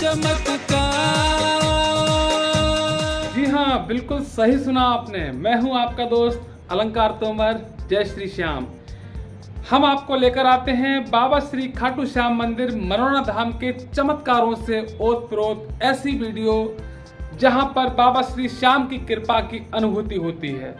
चमत्कार। जी हाँ, बिल्कुल सही सुना आपने। मैं हूँ आपका दोस्त अलंकार तोमर। जय श्री श्याम। हम आपको लेकर आते हैं बाबा श्री खाटू श्याम मंदिर मनोना धाम के चमत्कारों से ओतप्रोत ऐसी वीडियो जहां पर बाबा श्री श्याम की कृपा की अनुभूति होती है।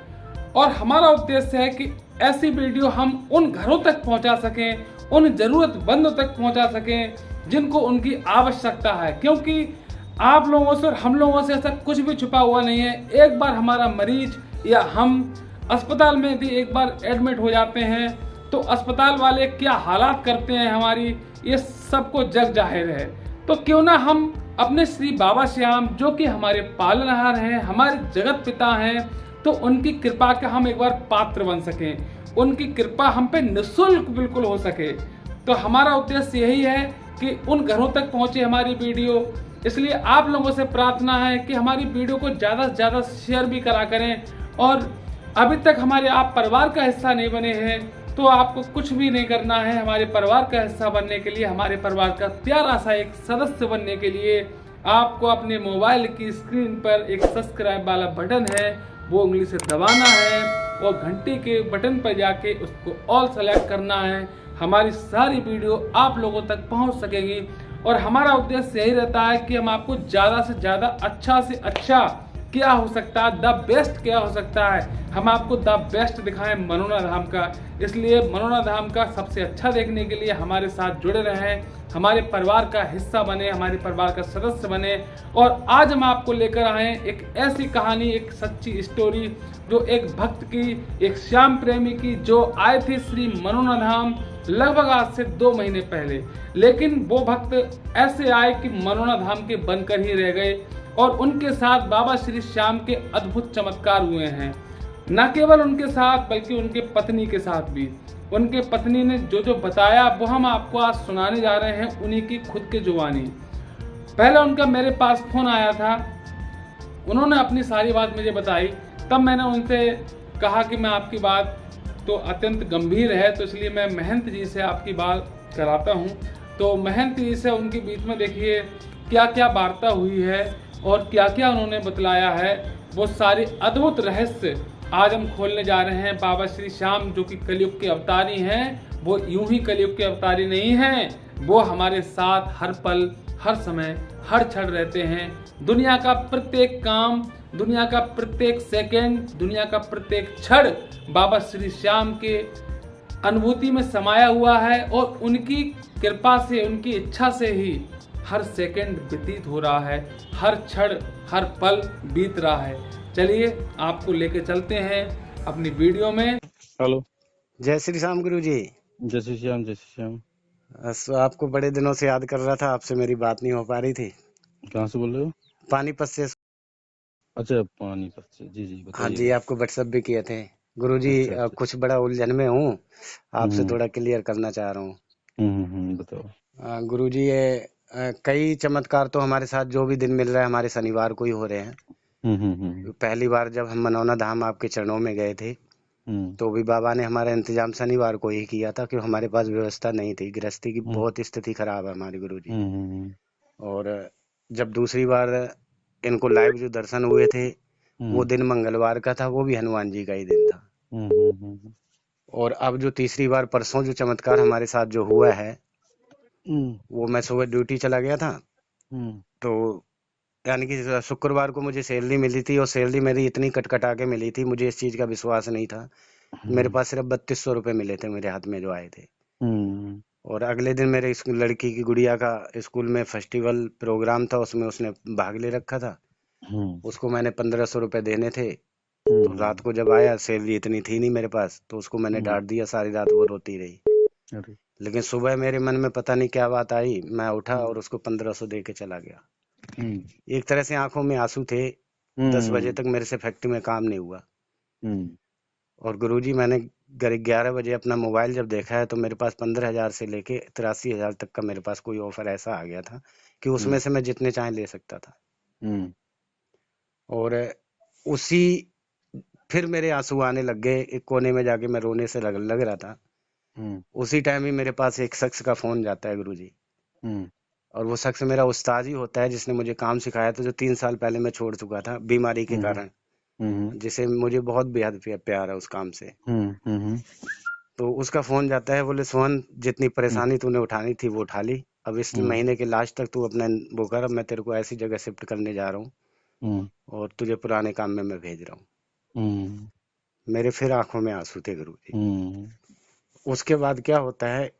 और हमारा उद्देश्य है कि ऐसी वीडियो हम उन घरों तक पहुंचा सकें, उन जरूरतमंदों तक पहुंचा सकें जिनको उनकी आवश्यकता है, क्योंकि आप लोगों से और हम लोगों से ऐसा कुछ भी छुपा हुआ नहीं है। एक बार हमारा मरीज या हम अस्पताल में यदि एक बार एडमिट हो जाते हैं तो अस्पताल वाले क्या हालात करते हैं हमारी, ये सबको जग जाहिर है। तो क्यों ना हम अपने श्री बाबा श्याम, जो कि हमारे पालनहार हैं, हमारे जगत पिता हैं, तो उनकी कृपा का हम एक बार पात्र बन सकें, उनकी कृपा हम पे निःशुल्क बिल्कुल हो सके। तो हमारा उद्देश्य यही है कि उन घरों तक पहुंचे हमारी वीडियो। इसलिए आप लोगों से प्रार्थना है कि हमारी वीडियो को ज़्यादा से ज़्यादा शेयर भी करा करें। और अभी तक हमारे आप परिवार का हिस्सा नहीं बने हैं तो आपको कुछ भी नहीं करना है। हमारे परिवार का हिस्सा बनने के लिए, हमारे परिवार का प्यारा सा एक सदस्य बनने के लिए आपको अपने मोबाइल की स्क्रीन पर एक सब्सक्राइब वाला बटन है, वो उंगली से दबाना है और घंटी के बटन पर जाके उसको ऑल सेलेक्ट करना है। हमारी सारी वीडियो आप लोगों तक पहुंच सकेगी और हमारा उद्देश्य यही रहता है कि हम आपको ज़्यादा से ज़्यादा अच्छा से अच्छा क्या हो सकता है, द बेस्ट क्या हो सकता है, हम आपको द बेस्ट दिखाएं मनोना धाम का। इसलिए मनोना धाम का सबसे अच्छा देखने के लिए हमारे साथ जुड़े रहें, हमारे परिवार का हिस्सा बने, हमारे परिवार का सदस्य बने। और आज हम आपको लेकर आए एक ऐसी कहानी, एक सच्ची स्टोरी, जो एक भक्त की, एक श्याम प्रेमी की, जो आए थे श्री मनोना धाम लगभग आज से 2 महीने पहले। लेकिन वो भक्त ऐसे आए कि मनोना धाम के बनकर ही रह गए और उनके साथ बाबा श्री श्याम के अद्भुत चमत्कार हुए हैं। न केवल उनके साथ बल्कि उनके पत्नी के साथ भी। उनके पत्नी ने जो जो बताया वो हम आपको आज सुनाने जा रहे हैं, उन्हीं की खुद की जुबानी। पहले उनका मेरे पास फोन आया था, उन्होंने अपनी सारी बात मुझे बताई। तब मैंने उनसे कहा कि मैं आपकी बात तो अत्यंत गंभीर है, तो इसलिए मैं महंत जी से आपकी बात कराता हूँ। तो महंत जी से उनके बीच में देखिए क्या क्या वार्ता हुई है और क्या क्या उन्होंने बतलाया है, वो सारे अद्भुत रहस्य आज हम खोलने जा रहे हैं। बाबा श्री श्याम जो कि कलयुग के अवतारी हैं, वो यूं ही कलयुग के अवतारी नहीं हैं, वो हमारे साथ हर पल, हर समय, हर क्षण रहते हैं। दुनिया का प्रत्येक काम, दुनिया का प्रत्येक सेकंड, दुनिया का प्रत्येक क्षण बाबा श्री श्याम के अनुभूति में समाया हुआ है और उनकी कृपा से, उनकी इच्छा से ही हर सेकंड व्यतीत हो रहा है, हर क्षण, हर पल बीत रहा है। चलिए आपको लेके चलते हैं अपनी वीडियो में। हेलो। जय श्री श्याम गुरु जी। जय श्री श्याम, जय श्री श्याम। आपको बड़े दिनों से याद कर रहा था, आपसे मेरी बात नहीं हो पा रही थी। कहाँ से बोल रहे हो? पानीपत से। अच्छा, पानीपत से। जी जी, हाँ बताइए। जी, आपको व्हाट्सएप भी किए थे गुरु जी। अच्छा, अच्छा। कुछ बड़ा उलझन में हूँ, आपसे हम्म थोड़ा क्लियर करना चाह रहा हूँ। बताओ। गुरु जी, ये कई चमत्कार तो हमारे साथ जो भी दिन मिल रहा है हमारे शनिवार को ही हो रहे हैं। पहली बार जब हम मनोना धाम आपके चरणों में गए थे तो भी बाबा ने हमारा इंतजाम शनिवार को ही किया था, क्योंकि हमारे पास व्यवस्था नहीं थी। गृहस्थी की बहुत स्थिति खराब है हमारी गुरु जी। और जब दूसरी बार इनको लाइव जो दर्शन हुए थे वो दिन मंगलवार का था, वो भी हनुमान जी का ही दिन था। और अब जो तीसरी बार परसों जो चमत्कार हमारे साथ जो हुआ है, वो मैं सुबह ड्यूटी चला गया था, तो यानी कि शुक्रवार को मुझे सैलरी मिली थी और सैलरी मेरी इतनी कटकटा के मिली थी, मुझे इस चीज का विश्वास नहीं था। मेरे पास सिर्फ 3200 रुपए मिले थे मेरे हाथ में जो आए थे। और अगले दिन मेरे लड़की की गुड़िया का स्कूल में फेस्टिवल प्रोग्राम था, उसमें उसने भाग ले रखा था। उसको मैंने 1500 रुपए देने थे। तो रात को जब आया, सैलरी इतनी थी नहीं मेरे पास, तो उसको मैंने डांट दिया, सारी रात वो रोती रही। लेकिन सुबह मेरे मन में पता नहीं क्या बात आई, मैं उठा और उसको 1500 दे के चला गया। एक तरह से आंखों में आंसू थे। 10 बजे तक मेरे से फैक्ट्री में काम नहीं हुआ। और गुरुजी, मैंने 11 बजे अपना मोबाइल जब देखा है तो मेरे पास 15,000 से लेके 83,000 तक का मेरे पास कोई ऑफर ऐसा आ गया था कि उसमें से मैं जितने चाहे ले सकता था। और उसी फिर मेरे आंसू आने लग गए, एक कोने में जाके मैं रोने से लग रहा था। उसी टाइम ही मेरे पास एक शख्स का फोन जाता है गुरुजी। और वो शख्स मेरा उस्ताद ही होता है जिसने मुझे काम सिखाया था, जो 3 साल पहले मैं छोड़ चुका था बीमारी के कारण, जिसे मुझे बहुत बेहद प्यार है उस काम से। तो उसका फोन जाता है, बोले सोहन जितनी परेशानी तूने उठानी थी वो उठा ली, अब इस महीने के लास्ट तक तू अपना वो कर, अब मैं तेरे को ऐसी जगह शिफ्ट करने जा रहा हूँ और तुझे पुराने काम में मैं भेज रहा हूँ। मेरे फिर आंखों में आंसू थे गुरुजी। उसके बाद क्या होता है,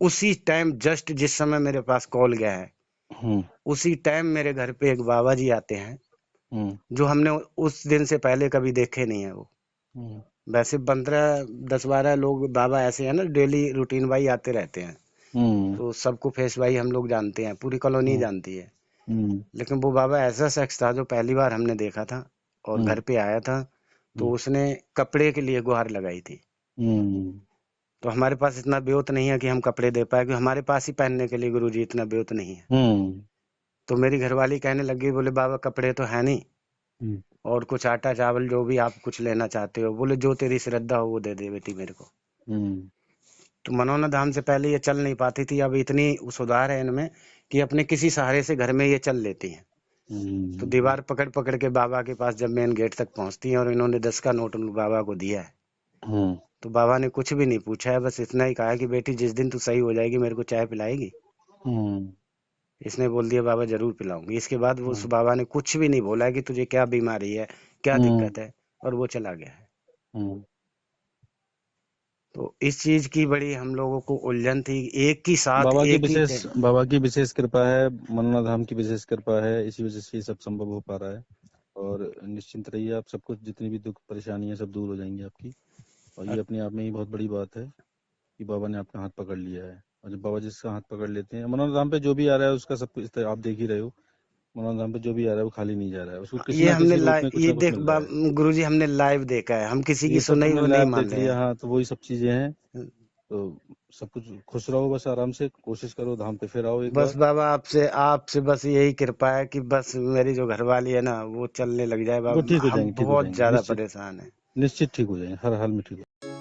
उसी टाइम जस्ट जिस समय मेरे पास कॉल गया है, उसी टाइम मेरे घर पे एक बाबा जी आते हैं जो हमने उस दिन से पहले कभी देखे नहीं है। वो वैसे 10-12 लोग बाबा ऐसे हैं ना, डेली रूटीन वाई आते रहते हैं, तो सबको फेस वाई हम लोग जानते हैं, पूरी कॉलोनी जानती है। लेकिन वो बाबा ऐसा शख्स था जो पहली बार हमने देखा था और घर पे आया था, तो उसने कपड़े के लिए गुहार लगाई थी। तो हमारे पास इतना ब्योत नहीं है कि हम कपड़े दे पाए, क्योंकि हमारे पास ही पहनने के लिए गुरुजी इतना ब्योत नहीं है। तो मेरी घरवाली कहने लगी, बोले बाबा कपड़े तो है नहीं, और कुछ आटा चावल जो भी आप कुछ लेना चाहते हो, बोले जो तेरी श्रद्धा हो वो दे दे बेटी मेरे को। तो मनोना धाम से पहले ये चल नहीं पाती थी, अब इतनी सुधार है इनमें कि अपने किसी सहारे से घर में ये चल लेती हैं। तो दीवार पकड़ पकड़ के बाबा के पास जब मेन गेट तक पहुंचती हैं, और इन्होंने 10 का नोट बाबा को दिया है, तो बाबा ने कुछ भी नहीं पूछा है, बस इतना ही कहा कि बेटी जिस दिन तू सही हो जाएगी मेरे को चाय पिलाएगी। इसने बोल दिया बाबा जरूर पिलाऊंगी। इसके बाद वो उस बाबा ने कुछ भी नहीं बोला कि तुझे क्या बीमारी है, क्या दिक्कत है, और वो चला गया है। तो इस चीज की बड़ी हम लोगों को उलझन थी, एक ही साथ बाबा की विशेष कृपा है, मनोना धाम की विशेष कृपा है, इसी वजह से ये सब संभव हो पा रहा है। और निश्चिंत रहिए, आप सब कुछ जितनी भी दुख परेशानी है सब दूर हो जाएंगी आपकी। और ये अपने आप में ही बहुत बड़ी बात है कि बाबा ने आपका हाथ पकड़ लिया है। और जब बाबा जिसका हाथ पकड़ लेते हैं, मनोना धाम पे जो भी आ रहा है उसका सब कुछ आप देख ही रहे हो, मनोना धाम पे जो भी आ रहा है वो खाली नहीं जा रहा है, उसको किसी ना किसी रूप में कुछ ना कुछ मिल रहा है। गुरुजी हमने लाइव देखा है, हम किसी की सुनाई वो नहीं मान रहे हैं। हाँ, तो वही सब चीजें हैं। तो सब कुछ खुश रहो, बस आराम से कोशिश करो, धाम पे फिर आओ एक बस बाबा आपसे बस यही कृपा है कि बस मेरी जो घरवाली है ना वो चलने लग जाए बाबा, ठीक हो हम जाएंगे, बहुत ज्यादा परेशान है। निश्चित ठीक हो जाएंगे, हर हाल में ठीक हो।